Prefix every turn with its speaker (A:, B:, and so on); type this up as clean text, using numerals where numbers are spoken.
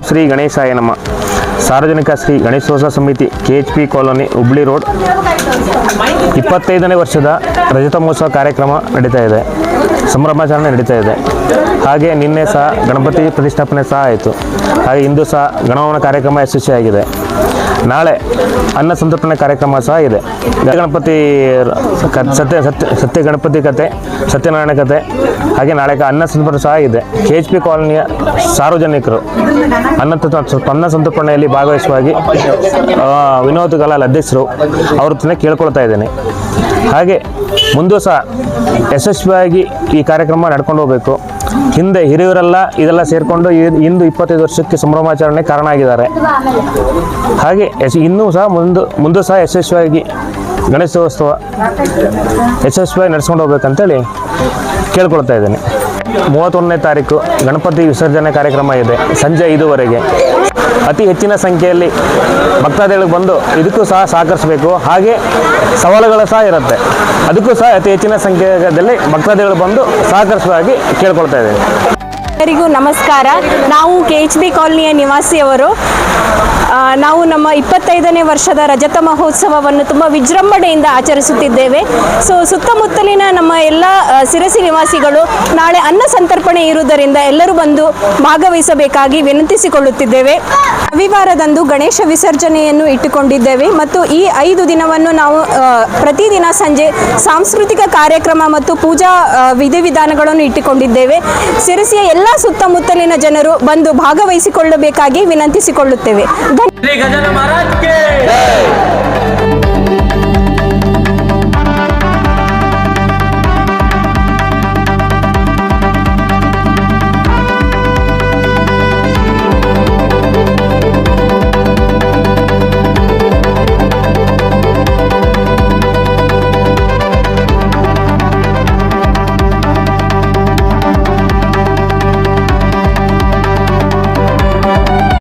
A: ಶ್ರೀ ಗಣೇಶಾಯ ನಮಃ. ಸಾರ್ವಜನಿಕ ಶ್ರೀ ಗಣೇಶೋತ್ಸವ ಸಮಿತಿ KHP ಕಾಲೋನಿ ಹುಬ್ಳಿ ರೋಡ್ 25ನೇ ವರ್ಷದ ರಜತ ಮಹೋತ್ಸವ ಕಾರ್ಯಕ್ರಮ ನಡೀತಾ ಇದೆ, ಸಂಭ್ರಮಾಚರಣೆ ನಡೀತಾ ಇದೆ. ಹಾಗೆ ನಿನ್ನೆ ಸಹ ಗಣಪತಿ ಪ್ರತಿಷ್ಠಾಪನೆ ಸಹ ಆಯಿತು. ಹಾಗೆ ಇಂದು ಸಹ ಗಣಹೋಮ ಕಾರ್ಯಕ್ರಮ ಯಶಸ್ವಿಯಾಗಿದೆ. ನಾಳೆ ಅನ್ನ ಸಂತರ್ಪಣೆ ಕಾರ್ಯಕ್ರಮ ಸಹ ಇದೆ. ಗಣಪತಿ ಸತ್ಯ ಗಣಪತಿ ಕತೆ, ಸತ್ಯನಾರಾಯಣ ಕತೆ, ಹಾಗೆ ನಾಳೆ ಅನ್ನ ಸಂತರ್ಪಣೆ ಸಹ ಇದೆ. KHP ಕಾಲೋನಿಯ ಸಾರ್ವಜನಿಕರು ಅನ್ನ ಸಂತರ್ಪಣೆಯಲ್ಲಿ ಭಾಗವಹಿಸುವಾಗಿ ವಿನೋದ್ ಗಲಾಲ್ ಅಧ್ಯಕ್ಷರು ಅವ್ರ ಹತ್ರ ಕೇಳ್ಕೊಳ್ತಾ ಇದ್ದೇನೆ. ಹಾಗೆ ಮುಂದೆ ಸಹ ಯಶಸ್ವಿಯಾಗಿ ಈ ಕಾರ್ಯಕ್ರಮ ನಡ್ಕೊಂಡು ಹೋಗಬೇಕು. ಹಿಂದೆ ಹಿರಿಯರೆಲ್ಲ ಇದೆಲ್ಲ ಸೇರಿಕೊಂಡು ಇಂದು 25 ವರ್ಷಕ್ಕೆ ಸಂಭ್ರಮಾಚರಣೆ ಕಾರಣ ಆಗಿದ್ದಾರೆ. ಹಾಗೆ ಇನ್ನೂ ಸಹ ಮುಂದೆ ಸಹ ಯಶಸ್ವಿಯಾಗಿ ಗಣೇಶೋತ್ಸವ ಯಶಸ್ವಿಯಾಗಿ ನಡೆಸ್ಕೊಂಡು ಹೋಗ್ಬೇಕಂತೇಳಿ ಕೇಳ್ಕೊಳ್ತಾ ಇದ್ದೇನೆ. 31ನೇ ತಾರೀಕು ಗಣಪತಿ ವಿಸರ್ಜನೆ ಕಾರ್ಯಕ್ರಮ ಇದೆ, ಸಂಜೆ 5ವರೆಗೆ. ಅತಿ ಹೆಚ್ಚಿನ ಸಂಖ್ಯೆಯಲ್ಲಿ ಭಕ್ತಾದಿಗಳಿಗೆ ಬಂದು ಇದಕ್ಕೂ ಸಹ ಸಹಕರಿಸಬೇಕು. ಹಾಗೆ ಸವಾಲುಗಳು ಸಹ ಇರುತ್ತೆ, ಅದಕ್ಕೂ ಸಹ ಅತಿ ಹೆಚ್ಚಿನ ಸಂಖ್ಯೆಯಲ್ಲಿ ಭಕ್ತಾದಿಗಳು ಬಂದು ಸಹಕರಿಸುವಾಗಿ ಕೇಳ್ಕೊಳ್ತಾ ಇದ್ದೇನೆ.
B: ಎಲ್ಲರಿಗೂ ನಮಸ್ಕಾರ. ನಾವು KHP ಕಾಲೋನಿಯ ನಿವಾಸಿಯವರು. ನಾವು ನಮ್ಮ 25ನೇ ವರ್ಷದ ರಜತ ಮಹೋತ್ಸವವನ್ನು ತುಂಬ ವಿಜೃಂಭಣೆಯಿಂದ ಆಚರಿಸುತ್ತಿದ್ದೇವೆ. ಸುತ್ತಮುತ್ತಲಿನ ನಮ್ಮ ಎಲ್ಲ ಸಿರಸಿ ನಿವಾಸಿಗಳು ನಾಳೆ ಅನ್ನ ಸಂತರ್ಪಣೆ ಇರುವುದರಿಂದ ಎಲ್ಲರೂ ಬಂದು ಭಾಗವಹಿಸಬೇಕಾಗಿ ವಿನಂತಿಸಿಕೊಳ್ಳುತ್ತಿದ್ದೇವೆ. ರವಿವಾರದಂದು ಗಣೇಶ ವಿಸರ್ಜನೆಯನ್ನು ಇಟ್ಟುಕೊಂಡಿದ್ದೇವೆ ಮತ್ತು ಈ 5 ದಿನವನ್ನು ನಾವು ಪ್ರತಿದಿನ ಸಂಜೆ ಸಾಂಸ್ಕೃತಿಕ ಕಾರ್ಯಕ್ರಮ ಮತ್ತು ಪೂಜಾ ವಿಧಿವಿಧಾನಗಳನ್ನು ಇಟ್ಟುಕೊಂಡಿದ್ದೇವೆ. ಸಿರಸಿಯ ಎಲ್ಲ ಸುತ್ತಮುತ್ತಲಿನ ಜನರು ಬಂದು ಭಾಗವಹಿಸಿಕೊಳ್ಳಬೇಕಾಗಿ ವಿನಂತಿಸಿಕೊಳ್ಳುತ್ತೇವೆ.
C: ಶ್ರೀ ಗಜಾನನ ಮಹಾರಾಜ್ ಕೆ